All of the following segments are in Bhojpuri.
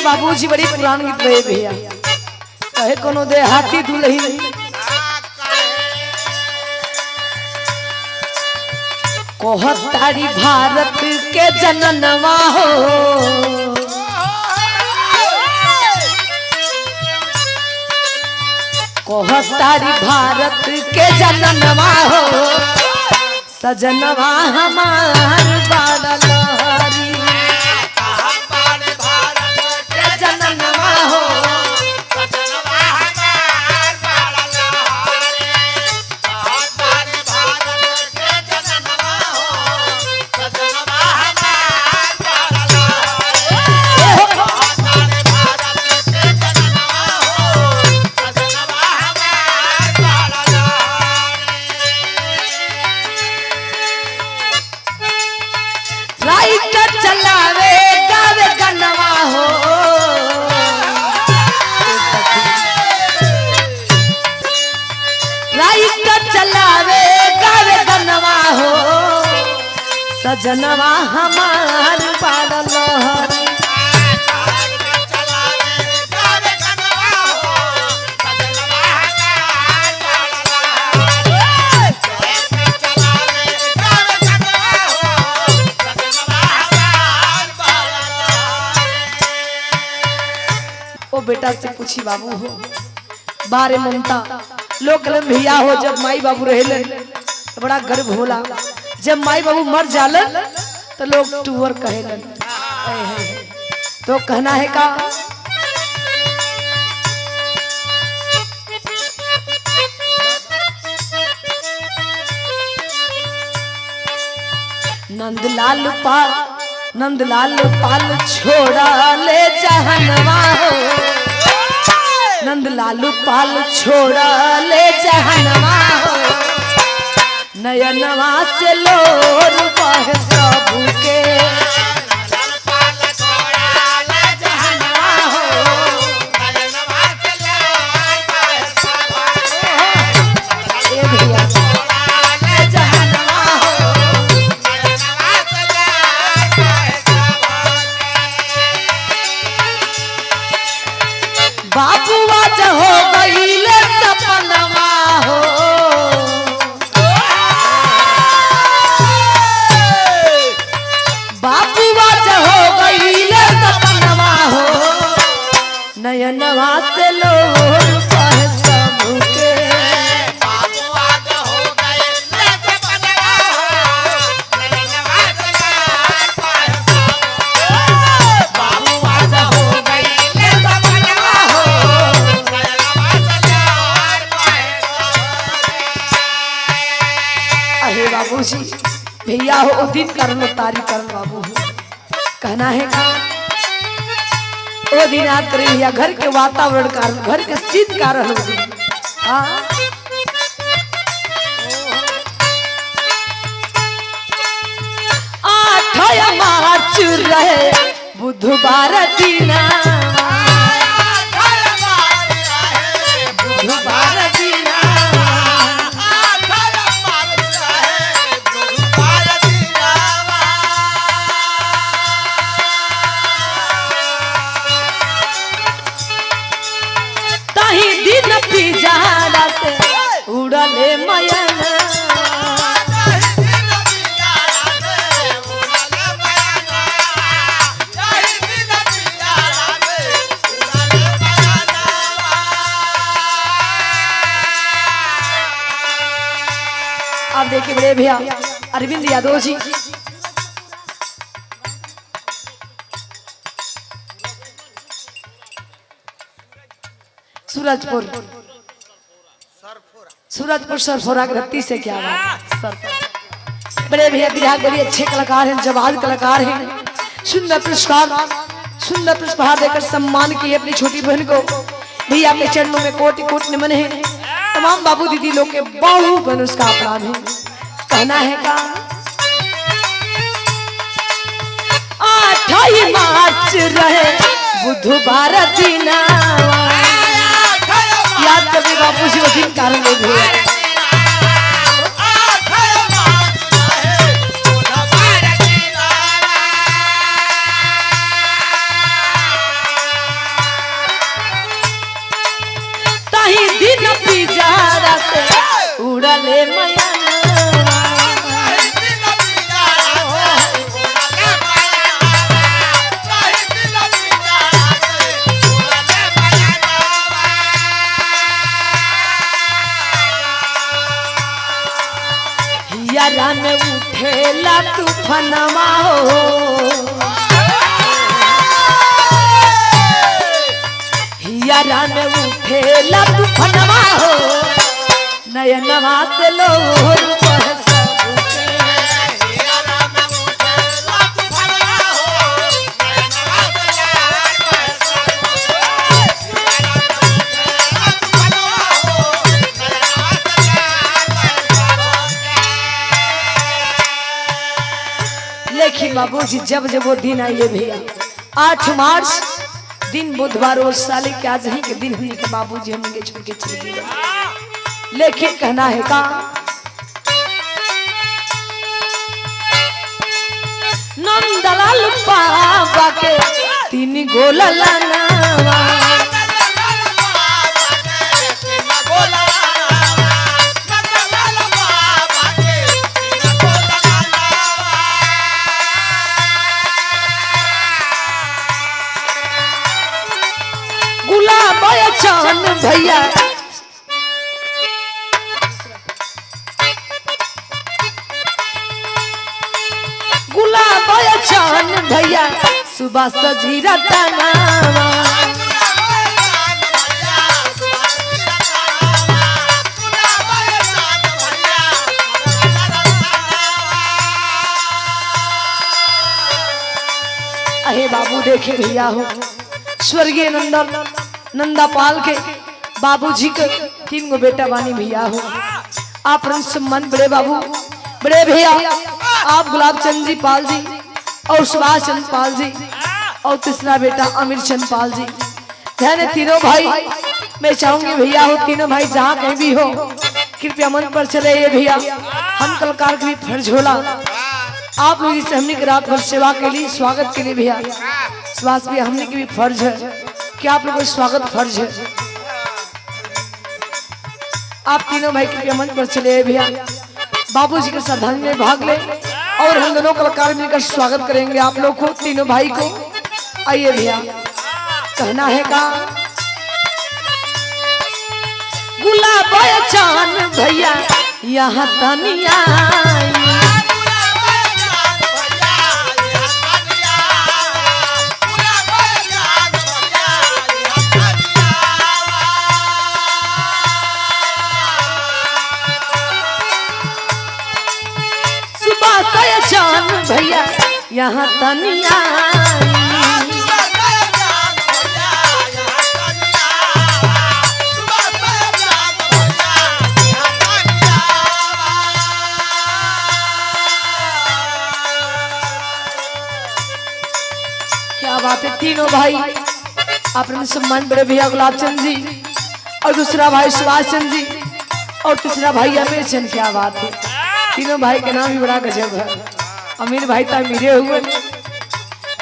बाबूजी बड़ी पुरान गीत गए भैया कहे कोनो दे हाथी दुलही कोहतारी भारत के जननवा हो कोहतारी भारत के जननवा हो सजनवा हमार बाड़ा लहरी जननवा हो चलावे गावे गनवा हो राइट चलावे गावे गनवा हो सजनवा हमार बाड़ा लहरी ओ बेटा से पूछी बाबू हो बारे ममता लोग कलम भैया हो जब माई बाबू रहे तो बड़ा गर्व होला जब माई बाबू मर जालन तो लोग टूवर कहेलन तो कहना है का नंदलाल पाल छोड़ा ले जहनवा हो नंदलाल पाल छोड़ा ले जहनवा हो नयनवा से लोर बह सबू के बाबुआ जो हो गईले सपनवा हो बाबुआ जो हो गईले सपनवा हो नयनवा से लोर बह सबू के बाबुआ जो हो गईले सपनवा हो नयनवा से लोर बह सबू बाबुआ जो हो गईले सपनवा बाबूजी भैया हो दिन करन तारी करन बाबू हो कहना है का ओ दिन याद करे भैया घर के वातावरण कारण घर के शीत कारण हाँ 8 मार्च रहे बुधवार दीना बुधवार दीना पिजारा से उड़ले मयन आप देखिए बड़े भैया अरविंद यादव जी सूरजपुर सरफोरा ग्रती से क्या बात बड़े भैया विधायक बड़े अच्छे कलाकार हैं जवाब कलाकार हैं सुंदर पुरस्कार देकर सम्मान किए अपनी छोटी बहन को भैया के चरणों में कोटि कोटि नमन है तमाम बाबू दीदी लोग के बहु बन उसका अपराध है कहना है का 8 मार्च रहे बुधवार दीना याद कभी बापू जी दिन कारण लोग हुए दिन पिजारा से उड़ले मैया यारा में उठेला तूफानवा हो यारा में उठेला तूफानवा हो नयनवा से लोर लेकिन बाबूजी जब जब वो दिन आइए भैया 8 मार्च दिन बुधवार और साले के आज ही के दिन हमने के बाबूजी हमने के छोड़ के चले गए लेकिन कहना है का नंदलाल बाबा के 3 गोला लाना चान भैया गुलाब चान भैया सुबह सजीरा तना अहे बाबू देखे भैया हो स्वर्गीय नंदापाल के बाबूजी के 3 गो बेटा बानी भैया हो आप सम्मान बड़े बाबू बड़े भैया आप गुलाब चंद जी पाल जी और सुभाष चंद पाल जी और तीसरा बेटा अमीर चंद पाल जी ध्यान तीनों भाई मैं चाहूंगी भैया हो तीनों भाई जहाँ कहीं भी हो कृपया मंच पर चले ये भैया हम कलाकार का भी फर्ज होला आप लोग इस हमने की रात भर सेवा के लिए स्वागत के लिए भैया सुभाष भैया हमने की भी फर्ज है कि आप लोगों को स्वागत फर्ज है आप तीनों भाई कृपया मंच पर चले भैया बाबूजी के श्रद्धांजलि में भाग ले और हम दोनों कलाकार मिलकर स्वागत करेंगे आप लोग को तीनों भाई को आइए भैया कहना है का गुलाब चान भैया यहाँ तनिया जान भैया यहाँ तनिया क्या बात है तीनों भाई अपने सम्मान बड़े भैया गुलाब चंद जी और दूसरा भाई सुभाष चंद जी और तीसरा भाई अमीर चंद क्या बात है तीनों भाई का नाम भी बड़ा गजब है अमीर भाई तो अमीरे हुए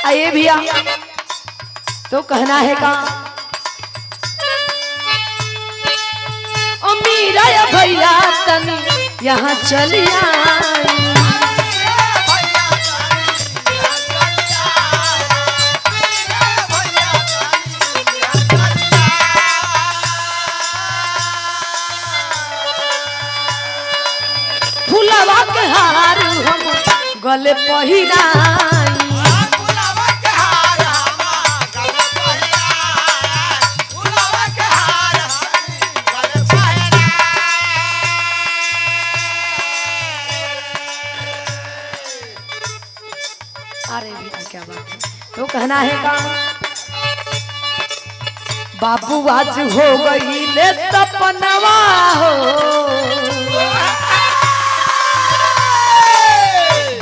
आइए भैया तो कहना है का अमीर आया भैया तनी यहाँ चलिया फुलवा के हार हम गले पहिराई अरे भैया क्या बात है तो कहना है का बाबू आज हो गई ले सपनवा हो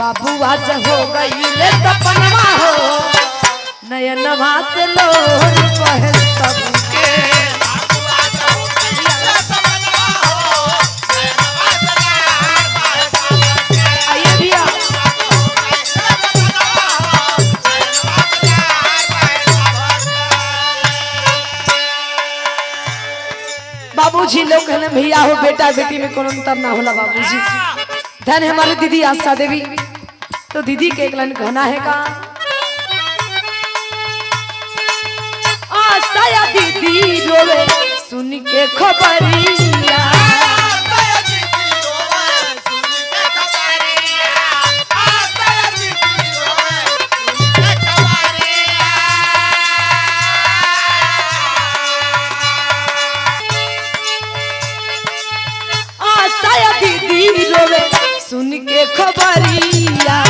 बाबू आज हो गई ले सपनवा हो नयनवा से लोर बहे सबके आइए भैया बाबूजी लोग कहने भैया हो बेटा बेटी में कोनो अंतर ना होला बाबूजी। धन हमारी दीदी आशा देवी, तो दीदी के एक लाइन कहना है का आशा या दीदी रोवे सुन के खबरिया, दीदी रोवे सुन के खबरिया,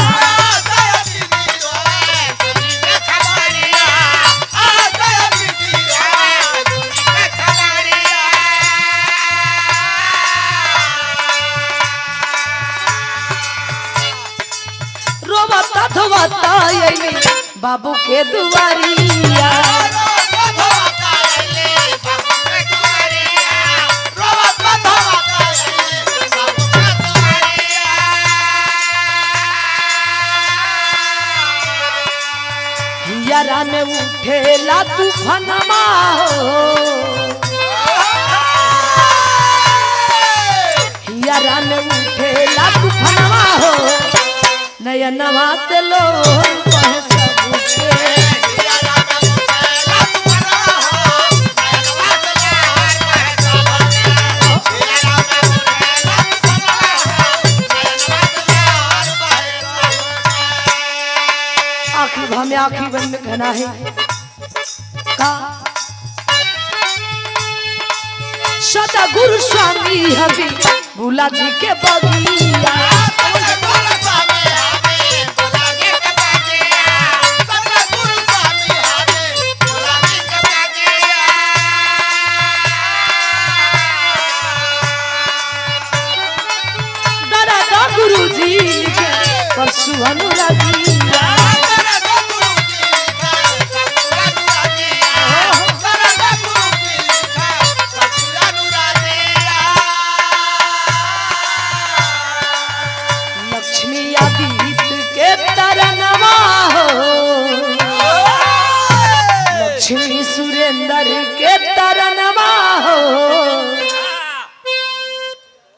रोवता धोवता आइली बाबू के दुआरिया, हियरा में उठेला तूफानमा हो, हियरा में उठेला तूफानमा हो, नयनवा से लोग कहे सबके, आखिर हमें आखिरी बन में कहना है का सदा गुरु स्वामी हबी भूला जी के बगिया, गुरु जी परसु अनुरागिया,